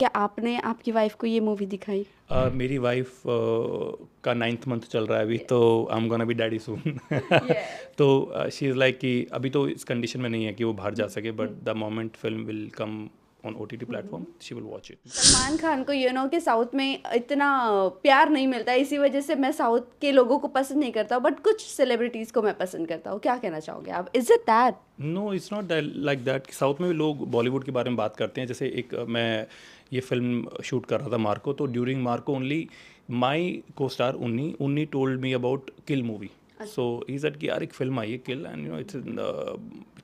क्या आपने आपकी वाइफ को ये मूवी दिखाई? मेरी वाइफ का 9th मंथ चल रहा है अभी, तो yes. I am gonna be daddy soon. Yes. तो शी इज़ लाइक कि अभी तो इस कंडीशन में नहीं है कि वो बाहर जा सके, but the moment film will come on OTT platform she will watch it. Salman Khan को कि साउथ में इतना प्यार नहीं मिलता है, इसी वजह से मैं साउथ के लोगों को पसंद नहीं करता हूँ, बट कुछ सेलिब्रिटीज़ को मैं पसंद करता हूँ। क्या कहना चाहोगे आप? Is it that? No, it's not like that कि साउथ में भी लोग बॉलीवुड के बारे में बात करते हैं। जैसे एक मैं ये फिल्म शूट कर रहा था मार्को, तो ड्यूरिंग मार्को ओनली माई को star Unni Unni told me about kill movie. So he said कि यार एक फिल्म आई है किल, and it's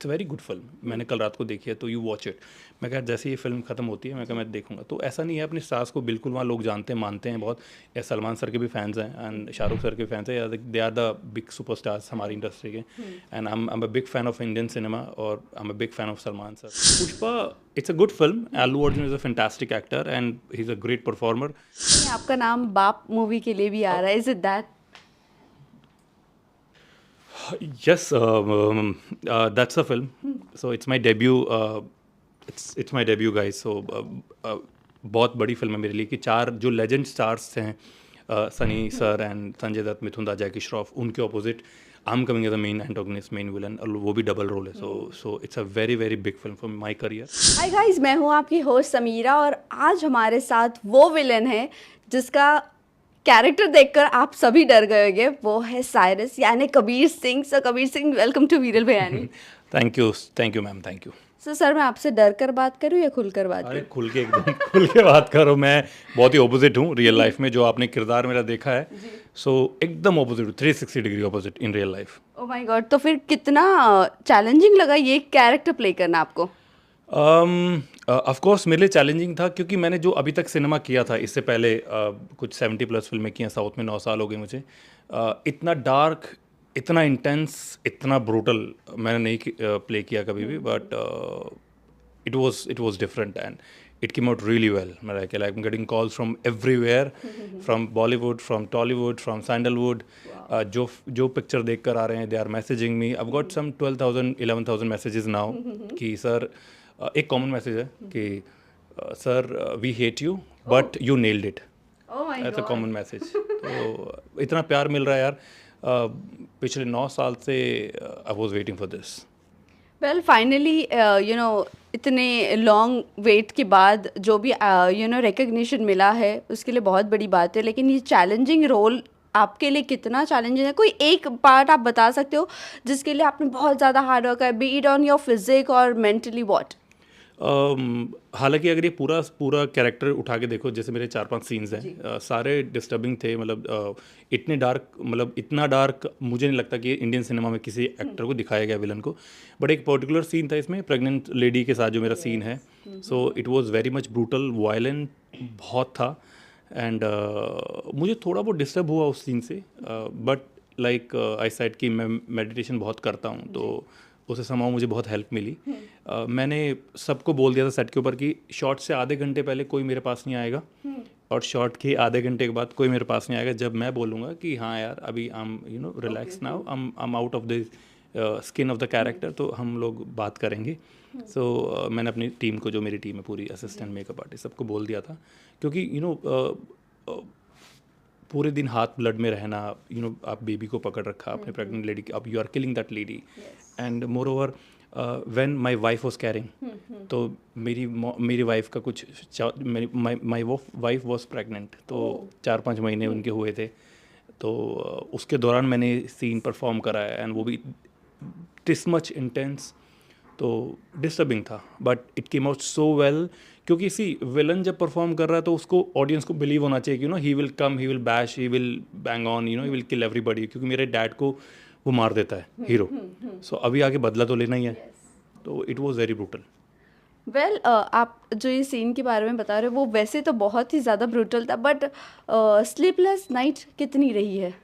a very good film, मैंने कल रात को देखी है, तो यू वॉच इट। मैं कहा जैसे ये फिल्म खत्म होती है मैं कहा मैं देखूंगा। तो ऐसा नहीं है, अपने स्टार्स को बिल्कुल वहाँ लोग जानते हैं, मानते हैं बहुत। या सलमान सर के भी फैंस हैं एंड शाहरुख सर के फैंस हैं, they are the big superstars हमारी इंडस्ट्री के। And I am a big fan of Indian cinema, और I am a big fan of Salman sir. Pushpa, it's a good film. Allu Arjun is a fantastic actor and he is a great performer. नहीं, आपका नाम बाप movie के लिए भी आ रहा है, is it that? Yes, that's a film. So it's my debut. It's my debut, guys. So बहुत बड़ी फिल्म है मेरे लिए कि चार जो लेजेंड स्टार्स हैं, सनी सर एंड संजय दत्त, मिथुन दा, जैकी श्रॉफ, उनके opposite I am coming as a main antagonist, main villain, और वो भी डबल रोल है। So it's a very very big film for my career. Hi guys, मैं हूँ आपकी होस्ट समीरा, और आज हमारे साथ वो विलन है जिसका कैरेक्टर देखकर आप सभी डर गए होंगे। वो है साइरस, यानी कबीर सिंह। सो कबीर सिंह, वेलकम टू वीरल बयानी। Thank you ma'am, thank you. So sir, मैं आपसे डर कर बात करूँ या खुलकर बात अरे करूँ? खुल के, एकदम खुल के बात करो। मैं बहुत ही ऑपोजिट हूँ रियल लाइफ में, जो आपने किरदार मेरा देखा है। जी। सो एकदम ऑपोजिट हूँ, 360 degree opposite in real life. Oh my God, तो फिर कितना चैलेंजिंग लगा ये कैरेक्टर प्ले करना आपको? ऑफ कोर्स मेरे लिए चैलेंजिंग था, क्योंकि मैंने जो अभी तक सिनेमा किया था इससे पहले, कुछ 70+ फिल्में की हैं साउथ में, 9 साल हो गए मुझे। इतना डार्क, इतना इंटेंस, इतना ब्रूटल मैंने नहीं प्ले किया कभी भी, but it was different, and it came out really well. Like I'm getting calls from everywhere, from Bollywood, from Tollywood, from Sandalwood. जो पिक्चर देख कर आ रहे हैं, they are messaging me. I've got some 12,000 11,000 messages now कि sir, एक common message है कि sir we hate you but you nailed it. Oh my ऐसा गॉड। Common message. तो इतना प्यार मिल रहा है यार। पिछले 9 साल से I was waiting for this. Well finally, इतने लॉन्ग वेट के बाद जो भी रिकग्निशन मिला है, उसके लिए बहुत बड़ी बात है। लेकिन ये चैलेंजिंग रोल आपके लिए कितना चैलेंजिंग है? कोई एक पार्ट आप बता सकते हो जिसके लिए आपने बहुत ज़्यादा हार्ड वर्क है, be it on your physique और मेंटली वॉट? हालांकि अगर ये पूरा पूरा कैरेक्टर उठा के देखो, जैसे मेरे 4-5 सीन्स हैं, जी। सारे डिस्टर्बिंग थे। मतलब इतने डार्क, मतलब इतना डार्क मुझे नहीं लगता कि इंडियन सिनेमा में किसी एक्टर को दिखाया गया, विलन को। बट एक पर्टिकुलर सीन था इसमें, प्रेग्नेंट लेडी के साथ जो मेरा सीन है। So it was very much brutal, violent बहुत था। एंड मुझे थोड़ा बहुत डिस्टर्ब हुआ उस सीन से, बट लाइक आई सेड कि मैं मेडिटेशन बहुत करता हूँ, तो उसे समाओ मुझे बहुत हेल्प मिली। मैंने सबको बोल दिया था सेट के ऊपर कि शॉट से आधे घंटे पहले कोई मेरे पास नहीं आएगा, और शॉट के आधे घंटे के बाद कोई मेरे पास नहीं आएगा जब मैं बोलूँगा कि हाँ यार अभी I am relax now, I am out of the skin of the character, तो हम लोग बात करेंगे। सो मैंने अपनी टीम को, जो मेरी टीम है पूरी, असिस्टेंट, मेकअप आर्टिस्ट, सबको बोल दिया था, क्योंकि पूरे दिन हाथ ब्लड में रहना, आप बेबी को पकड़ रखा आपने, प्रेग्नेंट लेडी की, अब you are killing that lady. And moreover when my wife was carrying, तो मेरी वाइफ का कुछ, माय वाइफ वाज प्रेग्नेंट, तो 4-5 महीने उनके हुए थे। तो उसके दौरान मैंने सीन परफॉर्म करा है, एंड वो भी दिस मच इंटेंस, तो डिस्टर्बिंग था, but it came out so well. क्योंकि सी विलन जब परफॉर्म कर रहा है तो उसको, ऑडियंस को बिलीव होना चाहिए कि he will come, he will bash, he will bang on, he will kill everybody, क्योंकि मेरे डैड को वो मार देता है हीरो। सो अभी आगे बदला तो लेना ही है। तो it was very brutal. Well, आप जो ये सीन के बारे में बता रहे हो वो वैसे तो बहुत ही ज़्यादा ब्रूटल था, बट स्लीपलेस नाइट कितनी रही है?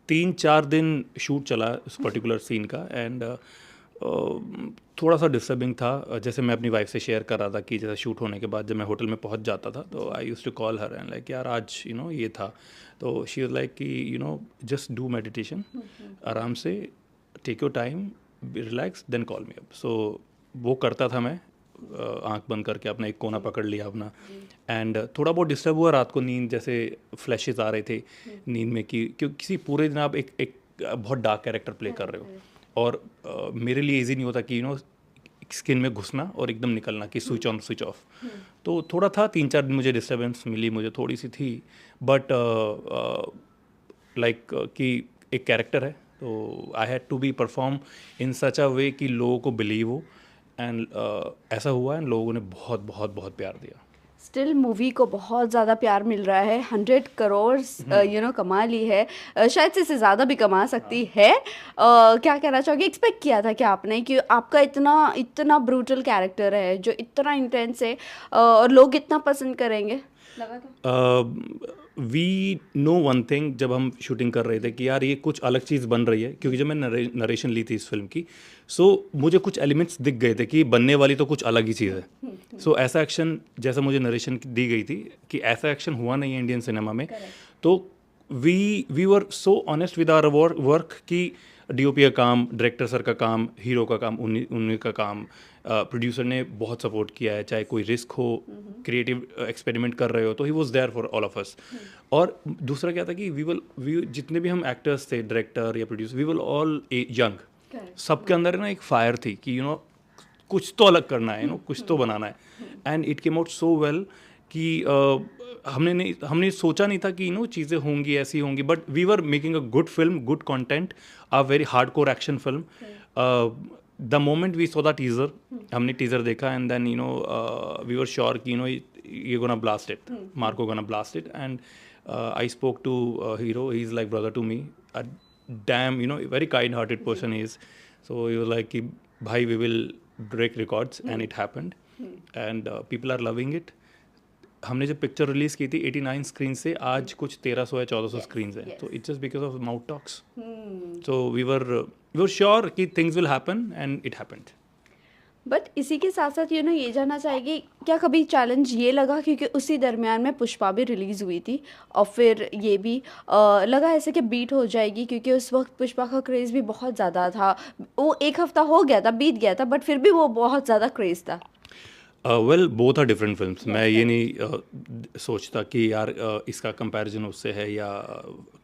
3-4 दिन शूट चला उस पर्टिकुलर सीन का, एंड थोड़ा सा डिस्टर्बिंग था। जैसे मैं अपनी वाइफ से शेयर कर रहा था कि जैसे शूट होने के बाद जब मैं होटल में पहुंच जाता था, तो I use to call her and like यार आज ये था। तो शी वाज लाइक कि जस्ट डू मेडिटेशन, आराम से, take your time, relax, then call me up. So वो करता था मैं, आंख बंद करके अपना एक कोना पकड़ लिया अपना, एंड थोड़ा बहुत डिस्टर्ब हुआ रात को, नींद जैसे फ्लैशेस आ रहे थे नींद में कि क्योंकि किसी पूरे दिन आप एक बहुत डार्क कैरेक्टर प्ले कर रहे हो, और मेरे लिए इजी नहीं होता कि स्किन में घुसना और एकदम निकलना कि स्विच ऑन स्विच ऑफ। तो थोड़ा था, 3-4 दिन मुझे डिस्टर्बेंस मिली, मुझे थोड़ी सी थी, बट लाइक कि एक कैरेक्टर है तो I had to be perform in such a way कि लोगों को बिलीव हो, एंड ऐसा हुआ एंड लोगों ने बहुत बहुत बहुत प्यार दिया। स्टिल मूवी को बहुत ज़्यादा प्यार मिल रहा है, 100 करोड़ कमा ली है, शायद से इससे ज़्यादा भी कमा सकती है। क्या कहना चाहोगे, एक्सपेक्ट किया था क्या आपने कि आपका इतना इतना ब्रूटल कैरेक्टर है जो इतना इंटेंस है और लोग इतना पसंद करेंगे, लगा था? वी नो वन थिंग, जब हम शूटिंग कर रहे थे कि यार ये कुछ अलग चीज़ बन रही है, क्योंकि जब मैं नरेशन ली थी इस फिल्म की, सो मुझे कुछ एलिमेंट्स दिख गए थे कि बनने वाली तो कुछ अलग ही चीज़ है। सो ऐसा एक्शन जैसा मुझे नरेशन दी गई थी कि ऐसा एक्शन हुआ नहीं है इंडियन सिनेमा में। तो we were so honest with our work कि डीओपी का काम, डायरेक्टर सर का काम, हीरो का काम, उन्हीं का काम, प्रोड्यूसर ने बहुत सपोर्ट किया है, चाहे कोई रिस्क हो, क्रिएटिव एक्सपेरिमेंट कर रहे हो, तो he was there for all of us. और दूसरा क्या था कि वी जितने भी हम एक्टर्स थे, डायरेक्टर या producer, we will all young, सबके अंदर ना एक फायर थी कि कुछ तो अलग करना है, कुछ तो बनाना है, and it came out so well कि हमने सोचा नहीं था कि चीज़ें होंगी, ऐसी होंगी, but we were making a good film, good content, a very hardcore action film. The moment we saw the teaser, हमने टीजर देखा, and then we were sure कि ये gonna blast it, Marco gonna blast it, and I spoke to hero, he is like brother to me, a damn very kind hearted person is. So he was like कि भाई we will break records, and it happened, and people are loving it. हमने जब picture release की थी 89 screen से आज कुछ 1300 या 1400 स्क्रीन है, तो it's just because of mouth talks. So we were sure कि things will happen, and it happened. But इसी के साथ साथ ये जानना चाहेगी, क्या कभी चैलेंज ये लगा, क्योंकि उसी दरमियान में पुष्पा भी रिलीज़ हुई थी और फिर ये भी लगा ऐसे कि बीट हो जाएगी, क्योंकि उस वक्त पुष्पा का क्रेज़ भी बहुत ज़्यादा था, वो एक हफ्ता हो गया था, बीत गया था, बट फिर भी वो बहुत ज़्यादा क्रेज़ था। Well both are different films. मैं ये नहीं सोचता कि यार इसका कंपैरिजन उससे है या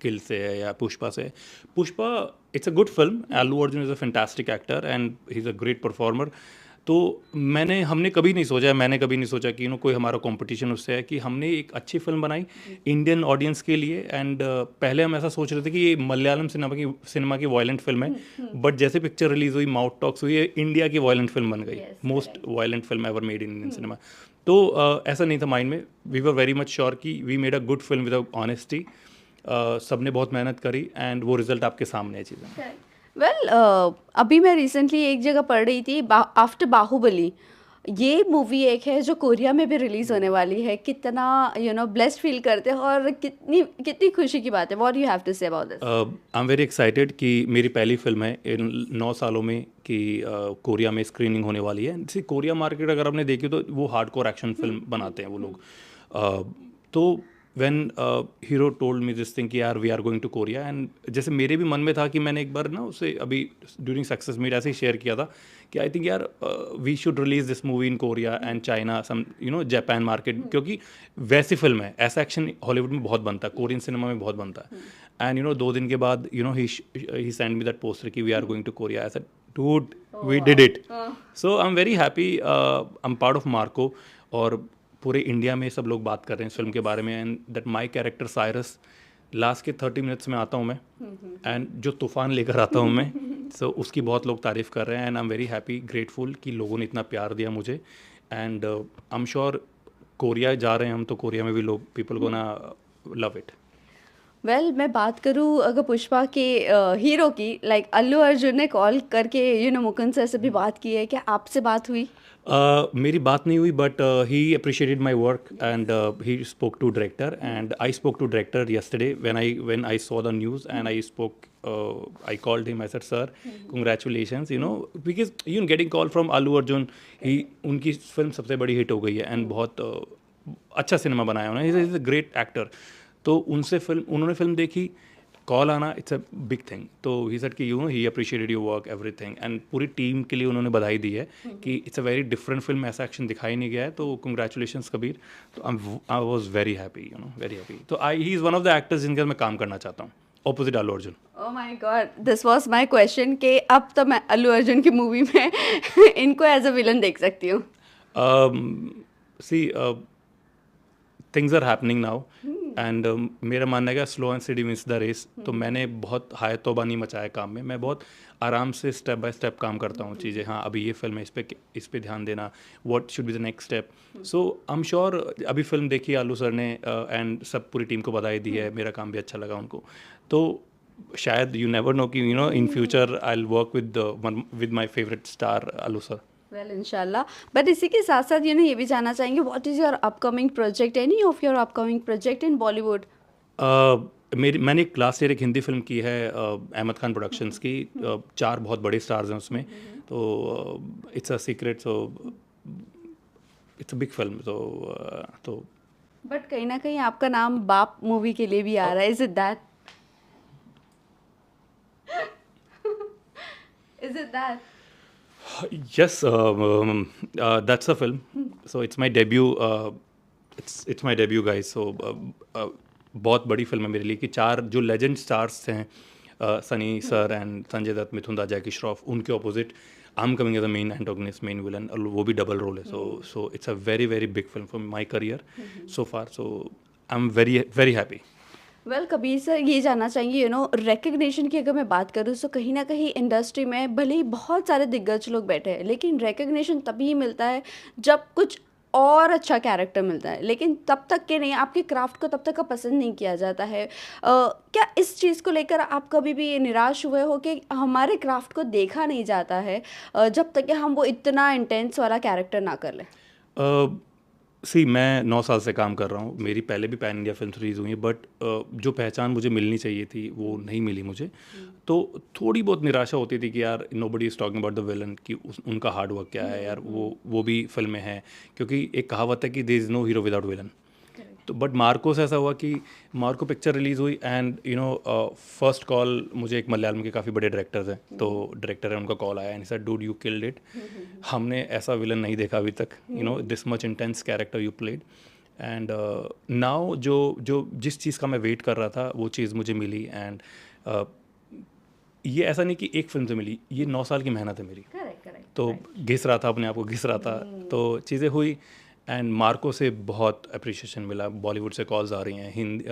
किल से है या पुष्पा से है। Pushpa it's a good film, Allu Arjun is a fantastic actor and he is a great performer. तो हमने कभी नहीं सोचा, मैंने कभी नहीं सोचा कि कोई हमारा कंपटीशन उससे है, कि हमने एक अच्छी फिल्म बनाई इंडियन ऑडियंस के लिए, एंड पहले हम ऐसा सोच रहे थे कि ये मलयालम सिनेमा की वायलेंट फिल्म है, बट जैसे पिक्चर रिलीज हुई, माउथ टॉक्स हुई, ये इंडिया की वायलेंट फिल्म बन गई, most violent film ever made in Indian cinema. तो ऐसा नहीं था माइंड में, we were very much sure कि we made a good film with honesty. सबने बहुत मेहनत करी, एंड वो रिजल्ट आपके सामने है चीज़ें। वेल अभी मैं रिसेंटली एक जगह पढ़ रही थी, आफ्टर बाहुबली ये मूवी एक है जो कोरिया में भी रिलीज होने वाली है। कितना ब्लेस्ड फील करते हैं और कितनी कितनी खुशी की बात है। What you have to say about this? I am very excited कि मेरी पहली फिल्म है इन 9 सालों में कि कोरिया में स्क्रीनिंग होने वाली है। जैसे कोरिया मार्केट अगर आपने देखी तो वो हार्डकोर एक्शन फिल्म बनाते हैं वो लोग। तो when hero told me this thing कि यार we are going to Korea, and जैसे मेरे भी मन में था कि मैंने एक बार ना उसे अभी ड्यूरिंग सक्सेस मीट ऐसे ही शेयर किया था कि आई थिंक यार we should release this movie in Korea and China, some Japan market, क्योंकि वैसी फिल्म है, ऐसा एक्शन हॉलीवुड में बहुत बनता है, कोरियन सिनेमा में बहुत बनता है। एंड 2 दिन के बाद ही सेंड मी दैट पोस्टर कि we are going to Korea. ऐसा dude we did it. So I am very happy, I am part of Marco, और पूरे इंडिया में सब लोग बात कर रहे हैं इस फिल्म के बारे में, and that my character Cyrus last के 30 मिनट्स में आता हूँ मैं, एंड जो तूफान लेकर आता हूँ मैं, सो उसकी बहुत लोग तारीफ़ कर रहे हैं, and I am very happy, grateful कि लोगों ने इतना प्यार दिया मुझे, and I am sure Korea जा रहे हैं हम तो कोरिया में भी लोग, people gonna love it. Well मैं बात करूँ अगर पुष्पा के हीरो की, लाइक अल्लू अर्जुन ने कॉल करके मुकुंद सर से भी बात की है, क्या आपसे बात हुई? मेरी बात नहीं हुई, but he appreciated my work, and he spoke to director, and I spoke to director yesterday when I saw the news, and I called him, I said sir, congratulations, because getting call from Allu Arjun, उनकी film सबसे बड़ी hit हो गई है, and बहुत अच्छा cinema बनाया उन्होंने, ही इज़ अ ग्रेट एक्टर। तो उन्होंने फिल्म देखी, कॉल आना इट्स अ बिग थिंग. तो ही सेड कि he appreciated your work everything, and पूरी टीम के लिए उन्होंने बधाई दी है कि it's a very different film, ऐसा एक्शन दिखाई नहीं गया है, तो कंग्रेचुलेशंस कबीर. तो I was very happy, very happy. तो he is one of the actors जिनके साथ मैं काम करना चाहता हूँ, opposite Allu Arjun. Oh my god, this was my question कि अब तो मैं अल्लू अर्जुन की मूवी में इनको एज अ विलन देख सकती हूँ. See things are happening now, and मेरा मानना है कि slow and steady wins the race. तो मैंने बहुत हाय तौबा नहीं मचाया काम में, मैं बहुत आराम से स्टेप बाय स्टेप काम करता हूँ चीज़ें. हाँ, अभी ये फिल्म है, इस पे ध्यान देना, what should be the next step. So I am sure, अभी फिल्म देखी आलू सर ने, एंड सब पूरी टीम को बधाई दी है, मेरा काम भी अच्छा लगा उनको. तो शायद यू नेवर नो कि in future I will work with my favourite star आलू सर. वेल इंशाल्लाह. बट इसी के साथ साथ ये भी जानना चाहेंगे, what is your upcoming project, any of your upcoming project in Bollywood? मैंने लास्ट ईयर एक हिंदी फिल्म की है अहमद खान प्रोडक्शंस की. 4 बहुत बड़े स्टार्स हैं उसमें. तो it's a secret, so it's a big film. तो बट कहीं ना कहीं आपका नाम बाप मूवी के लिए भी आ रहा है, is it that? Is it that? yes, that's a film. So it's my debut. It's my debut, guys. So बहुत बड़ी फिल्म है मेरे लिए कि 4 जो लेजेंड स्टार्स हैं, सनी सर एंड संजय दत्त, मिथुन दा, जैकी श्रॉफ, उनके opposite I am coming as a main antagonist, main villain, और वो भी डबल रोल है. So it's a very very big film for my career so far. So I am very very happy. Well Kabir sir, ये जानना चाहेंगे recognition की अगर मैं बात करूँ तो कहीं ना कहीं इंडस्ट्री में भले ही बहुत सारे दिग्गज लोग बैठे हैं, लेकिन रिकग्निशन तभी मिलता है जब कुछ और अच्छा कैरेक्टर मिलता है, लेकिन तब तक के नहीं, आपके क्राफ्ट को तब तक का पसंद नहीं किया जाता है. क्या इस चीज़ को लेकर आप कभी भी निराश हुए हो कि हमारे क्राफ्ट को देखा नहीं जाता है जब तक कि हम वो इतना इंटेंस वाला कैरेक्टर ना कर लें? मैं 9 साल से काम कर रहा हूँ. मेरी पहले भी पैन इंडिया फिल्म रिलीज़ हुई है, बट जो पहचान मुझे मिलनी चाहिए थी वो नहीं मिली मुझे. तो थोड़ी बहुत निराशा होती थी कि यार nobody is talking about the villain, कि उनका हार्ड वर्क क्या है यार, वो भी फिल्में हैं. क्योंकि एक कहावत है कि there is no hero without villain. तो बट मार्को से ऐसा हुआ कि मार्को पिक्चर रिलीज़ हुई, एंड फर्स्ट कॉल मुझे एक मलयालम के काफ़ी बड़े डायरेक्टर्स हैं, तो डायरेक्टर है, उनका कॉल आया and sir dude you killed it. हमने ऐसा विलन नहीं देखा अभी तक, this much intense character you played. And now जो जिस चीज़ का मैं वेट कर रहा था वो चीज़ मुझे मिली. एंड ये ऐसा नहीं कि एक फिल्म से मिली, ये 9 साल की मेहनत है मेरी. तो घिस रहा था अपने आप को, घिस रहा था, तो चीज़ें हुई. एंड मार्को से बहुत अप्रिशिएशन मिला, बॉलीवुड से कॉल्स आ रही हैं, हिंदी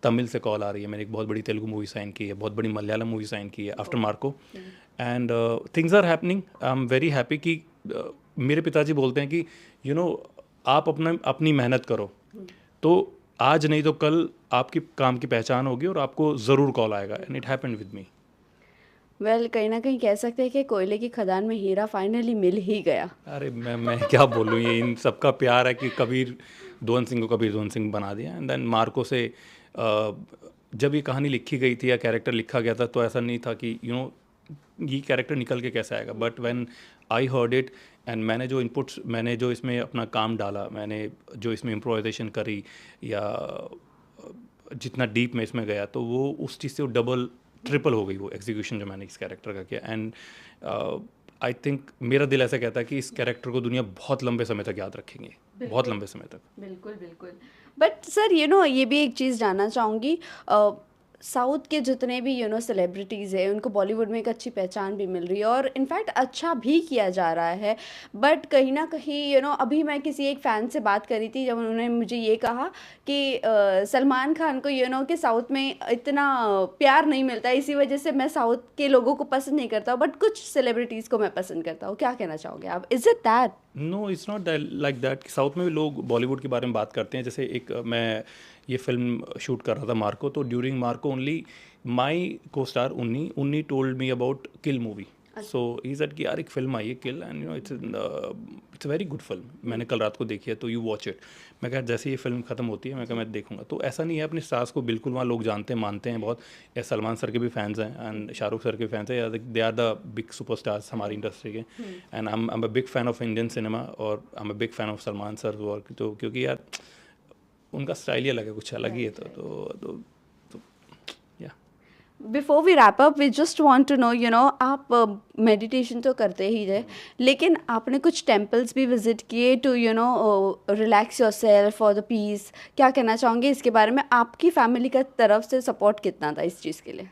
तमिल से कॉल आ रही है. मैंने एक बहुत बड़ी तेलुगु मूवी साइन की है, बहुत बड़ी मलयालम मूवी साइन की है after Marco. And things are happening. I am very happy कि मेरे पिताजी बोलते हैं कि आप अपनी मेहनत करो, तो आज नहीं तो कल आपकी काम की पहचान होगी और आपको ज़रूर कॉल आएगा. And it happened with me. Well कहीं ना कहीं कह सकते हैं कि कोयले की खदान में हीरा फाइनली मिल ही गया. अरे मैं क्या बोलूँ, ये इन सबका प्यार है कि कबीर धवन सिंह को कबीर धवन सिंह बना दिया. एंड देन मार्को से जब ये कहानी लिखी गई थी या कैरेक्टर लिखा गया था, तो ऐसा नहीं था कि ये कैरेक्टर निकल के कैसे आएगा. But when I heard it, and मैंने जो इसमें अपना काम डाला, मैंने जो इसमें इम्प्रोवाइजेशन करी, या जितना डीप में इसमें गया, तो वो उस चीज़ से डबल ट्रिपल हो गई वो एग्जीक्यूशन जो मैंने इस कैरेक्टर का किया. एंड आई थिंक मेरा दिल ऐसा कहता है कि इस कैरेक्टर को दुनिया बहुत लंबे समय तक याद रखेंगे, बहुत लंबे समय तक. बिल्कुल बिल्कुल. बट सर ये भी एक चीज़ जानना चाहूँगी, साउथ के जितने भी सेलिब्रिटीज़ हैं उनको बॉलीवुड में एक अच्छी पहचान भी मिल रही है और इनफैक्ट अच्छा भी किया जा रहा है. बट कहीं ना कहीं अभी मैं किसी एक फ़ैन से बात करी थी, जब उन्होंने मुझे ये कहा कि सलमान खान को कि साउथ में इतना प्यार नहीं मिलता, इसी वजह से मैं साउथ के लोगों को पसंद नहीं करता, बट कुछ सेलिब्रिटीज़ को मैं पसंद करता हूँ. क्या कहना चाहोगे आप? Is it that? No, it's not like that. South में भी लोग बॉलीवुड के बारे में बात करते हैं. जैसे एक मैं ये फिल्म शूट कर रहा था मार्को, तो ड्यूरिंग मार्को ओनली माई को star Unni told me about kill movie. So he said कि यार एक फिल्म आई है किल, and it's a very good film. मैंने कल रात को देखी है, तो यू वॉच इट. मैं कहा जैसे ये फिल्म खत्म होती है मैं देखूंगा. तो ऐसा नहीं है, अपने स्टार्स को बिल्कुल वहाँ लोग जानते हैं, मानते हैं बहुत. सलमान सर के भी फैंस हैं एंड शाहरुख सर के फैंस हैं. They are the big superstars हमारी इंडस्ट्री के. And I am a big fan of Indian cinema, और I am a big fan of Salman sir work. तो क्योंकि यार उनका स्टाइल ही अलग है, कुछ अलग ही है. तो या before we wrap up we just want to know आप मेडिटेशन तो करते ही थे, लेकिन आपने कुछ टेम्पल्स भी विजिट किए to relax yourself for the peace. क्या कहना चाहोंगे इसके बारे में? आपकी फैमिली का तरफ से सपोर्ट कितना था इस चीज़ के लिए?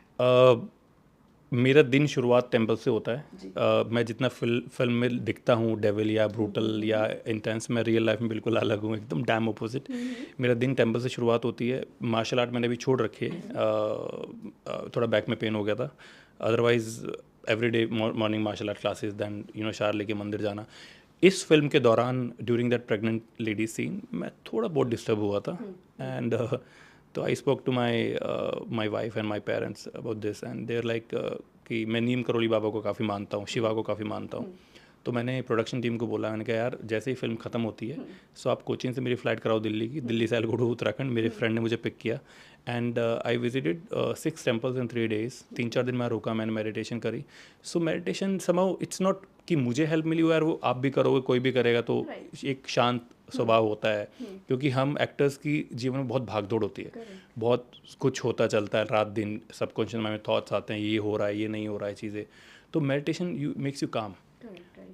मेरा दिन शुरुआत टेम्पल से होता है। मैं जितना फिल्म में दिखता हूँ डेविल या ब्रूटल या इंटेंस, मैं रियल लाइफ में बिल्कुल अलग हूँ, एकदम डैम अपोजिट। मेरा दिन टेम्पल से शुरुआत होती है। मार्शल आर्ट मैंने भी छोड़ रखी है, थोड़ा बैक में पेन हो गया था। Otherwise every day morning martial art classes, then शार लेके मंदिर जाना। इस फिल्म के दौरान during that pregnant lady scene मैं थोड़ा बहुत डिस्टर्ब हुआ था, एंड तो I spoke to my wife and my parents about this, and they're like कि मैं नीम करोली बाबा को काफ़ी मानता हूँ, शिवा को काफ़ी मानता हूँ। तो मैंने प्रोडक्शन टीम को बोला, मैंने कहा यार जैसे ही फिल्म ख़त्म होती है सो आप कोचिंग से मेरी फ़्लाइट कराओ दिल्ली की, दिल्ली से I will go to Uttarakhand. मेरे फ्रेंड ने मुझे पिक किया and I visited 6 temples in 3 days। 3-4 दिन मैं रुका, मैंने मेडिटेशन करी। So meditation somehow it's not कि मुझे हेल्प मिली हो यार, वो आप भी करोगे, कोई भी करेगा, तो एक शांत स्वभाव होता है। क्योंकि हम एक्टर्स की जीवन में बहुत भागदौड़ होती है, बहुत कुछ होता चलता है, रात दिन सबकॉन्शियस माइंड में थॉट्स आते हैं, ये हो रहा है, ये नहीं हो रहा है चीज़ें। तो मेडिटेशन मेक्स यू काम।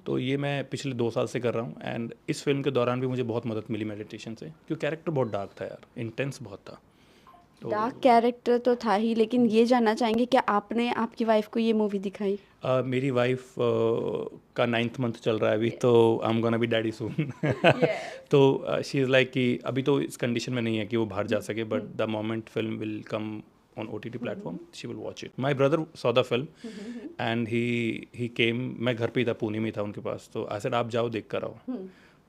तो ये मैं पिछले 2 साल से कर रहा हूँ, एंड इस फिल्म के दौरान भी मुझे बहुत मदद मिली मेडिटेशन से, क्योंकि कैरेक्टर बहुत डार्क था यार, इंटेंस बहुत था। डार्क कैरेक्टर तो था ही, लेकिन ये जानना चाहेंगे क्या आपने आपकी वाइफ को ये मूवी दिखाई? मेरी वाइफ का 9th मंथ चल रहा है अभी, तो I am gonna be daddy soon. तो शी इज़ लाइक कि अभी तो इस कंडीशन में नहीं है कि वो बाहर जा सके, but the moment film will come on OTT platform, she will watch it. My brother saw the film and he came, मैं घर पे ही था, पुणे में था उनके पास, तो I said आप जाओ देख कर आओ।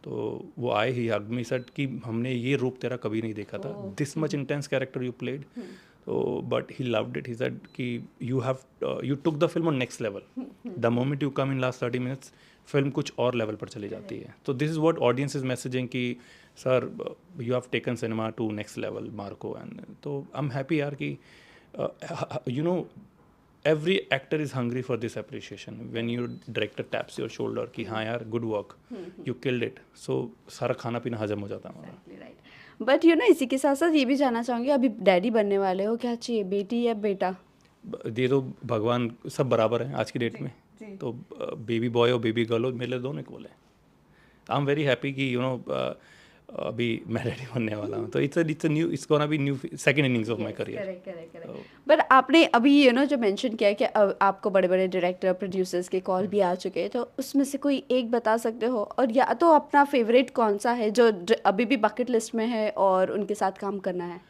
तो वो आए, ही hugged me, said कि हमने ये रूप तेरा कभी नहीं देखा था, this much intense character you played। तो but he loved it, he said कि you took the film on next level। the moment you come in last 30 minutes फिल्म कुछ और लेवल पर चली जाती है। तो this is what audience is messaging कि sir you have taken cinema to next level Marco, and तो आई एम हैप्पी यार कि you know every actor is hungry for this appreciation. When your director taps your shoulder कि हाँ यार good work, you killed it, so सारा खाना पीना हजम हो जाता है हमारा। बट इसी के साथ साथ ये भी जानना चाहूँगी, अभी डैडी बनने वाले हो, क्या चाहिए, बेटी या बेटा? ये तो भगवान सब बराबर है आज की डेट में, तो बेबी बॉय और बेबी गर्ल हो, मेरे लिए दोनों इक्वल है। आई एम वेरी हैप्पी कि अभी मैं रेडी बनने वाला हूँ, तो it's gonna be new second innings of my career. But आपने अभी जो मेंशन किया कि आपको बड़े बड़े डायरेक्टर प्रोड्यूसर्स के कॉल भी आ चुके हैं, तो उसमें से कोई एक बता सकते हो, और या तो अपना फेवरेट कौन सा है जो अभी भी बकेट लिस्ट में है और उनके साथ काम करना है?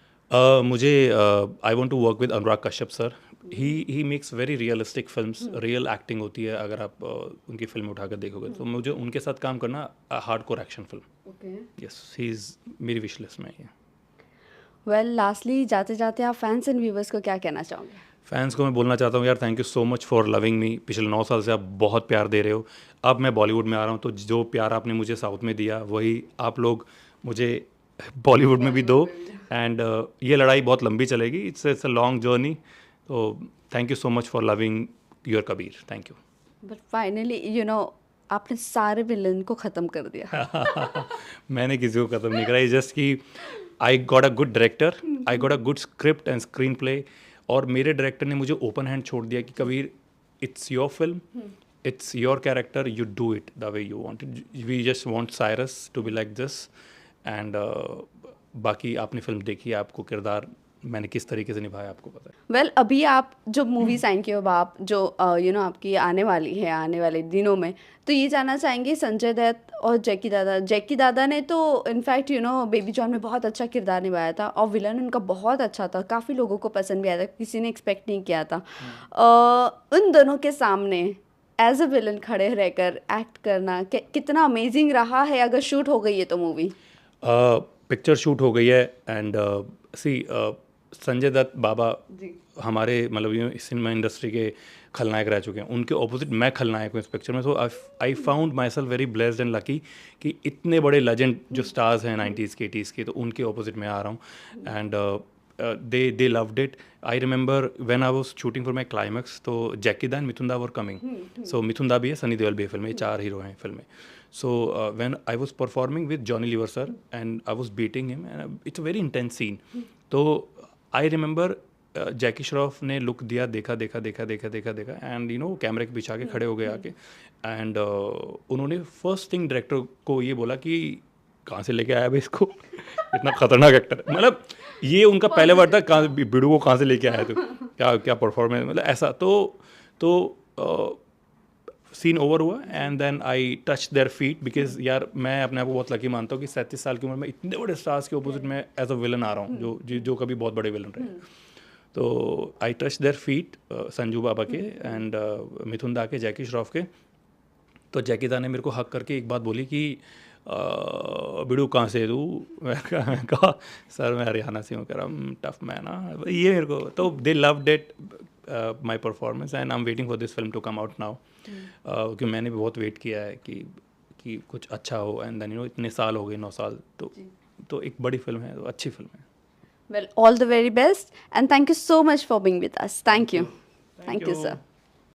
मुझे I want to work with Anurag Kashyap sir. He makes very realistic films, real acting होती है अगर आप उनकी फिल्म उठाकर देखोगे, तो मुझे उनके साथ काम करना, hardcore action film, yes he is मेरी विश लिस्ट में है। वेल लास्टली जाते जाते आप फैंस एंड व्यूवर्स को क्या कहना चाहोगे? फैंस को मैं बोलना चाहता हूँ यार, thank you so much for loving me. पिछले 9 साल से आप बहुत प्यार दे रहे हो। अब मैं बॉलीवुड में आ रहा हूँ, तो जो प्यार आपने मुझे साउथ में दिया वही आप लोग मुझे बॉलीवुड में भी दो, एंड ये लड़ाई बहुत लंबी चलेगी, इट्स अ लॉन्ग जर्नी। तो thank you so much for loving your Kabir, thank you. But finally आपने सारे विलन को ख़त्म कर दिया। मैंने किसी को ख़त्म नहीं करा, जस्ट कि I got a good director, I got a good script and screen play, और मेरे डायरेक्टर ने मुझे ओपन हैंड छोड़ दिया कि Kabir it's your film, it's your character, you do it the way you want it, we just want Cyrus to be like this, and बाकी आपने film देखी है, आपको किरदार मैंने किस तरीके से निभाया आपको पता है। वेल अभी आप जो मूवी साइन की हो आप जो आपकी आने वाली है आने वाले दिनों में, तो ये जानना चाहेंगे संजय दत्त और जैकी दादा ने तो इनफैक्ट बेबी जॉन में बहुत अच्छा किरदार निभाया था, और विलन उनका बहुत अच्छा था, काफ़ी लोगों को पसंद भी आया था, किसी ने एक्सपेक्ट नहीं किया था। उन दोनों के सामने एज अ विलन खड़े रहकर एक्ट करना कितना अमेजिंग रहा है, अगर शूट हो गई है तो मूवी? पिक्चर शूट हो गई है, एंड सी संजय दत्त बाबा हमारे मतलब सिनेमा इंडस्ट्री के खलनायक रह चुके हैं, उनके ऑपोजिट मैं खलनायक हूँ इस पिक्चर में। So I found myself very blessed and lucky कि इतने बड़े लेजेंड जो स्टार्स हैं 90s के 80s के, तो उनके ऑपोजिट मैं आ रहा हूँ, and they loved it. I remember when I was shooting for my climax, तो जैकी दा एंड मिथुन दा वर कमिंग, सो मिथुन दा भी है, सनी देओल भी है फिल्म में, 4 हीरो हैं फिल्म में। So when I was performing with Johnny Lever sir and I was beating him, and it's a very intense scene. तो I remember जैकी श्रॉफ ने लुक दिया, देखा एंड यू नो कैमरे के पीछे आके खड़े हो गए आके, एंड उन्होंने फर्स्ट थिंग डायरेक्टर को ये बोला कि कहाँ से लेके आया भाई इसको, इतना खतरनाक एक्टर है। मतलब ये उनका पहले वर्ड था, कहाँ बिडू को कहाँ से लेके आया तू, क्या क्या परफॉर्मेंस, मतलब ऐसा। तो सीन ओवर हुआ and then I touch their feet, because यार मैं अपने आप को बहुत लकी मानता हूँ कि 37 साल की उम्र में इतने बड़े स्टार्स के अपोजिट में एज अ विलन आ रहा हूँ, जो कभी बहुत बड़े विलन रहे। तो I touch their feet, Sanju Baba के एंड मिथुन दा के, जैकी श्रॉफ के। तो जैकी दा ने मेरे को हक करके एक बात बोली कि बिडू कहाँ से तू, मैं कहा सर मैं हरियाणा से हूँ, कह रहा टफ मैन ना ये मेरे को। तो they loved it my performance and I am waiting for this film to come out now, क्योंकि मैंने भी बहुत वेट किया है कि कुछ अच्छा हो, एंड देन यू नो इतने साल हो गए, 9 साल, तो एक बड़ी फिल्म है, तो अच्छी फिल्म है। Well, all the very best, and thank you so much for being with us. Thank you. Thank you, sir.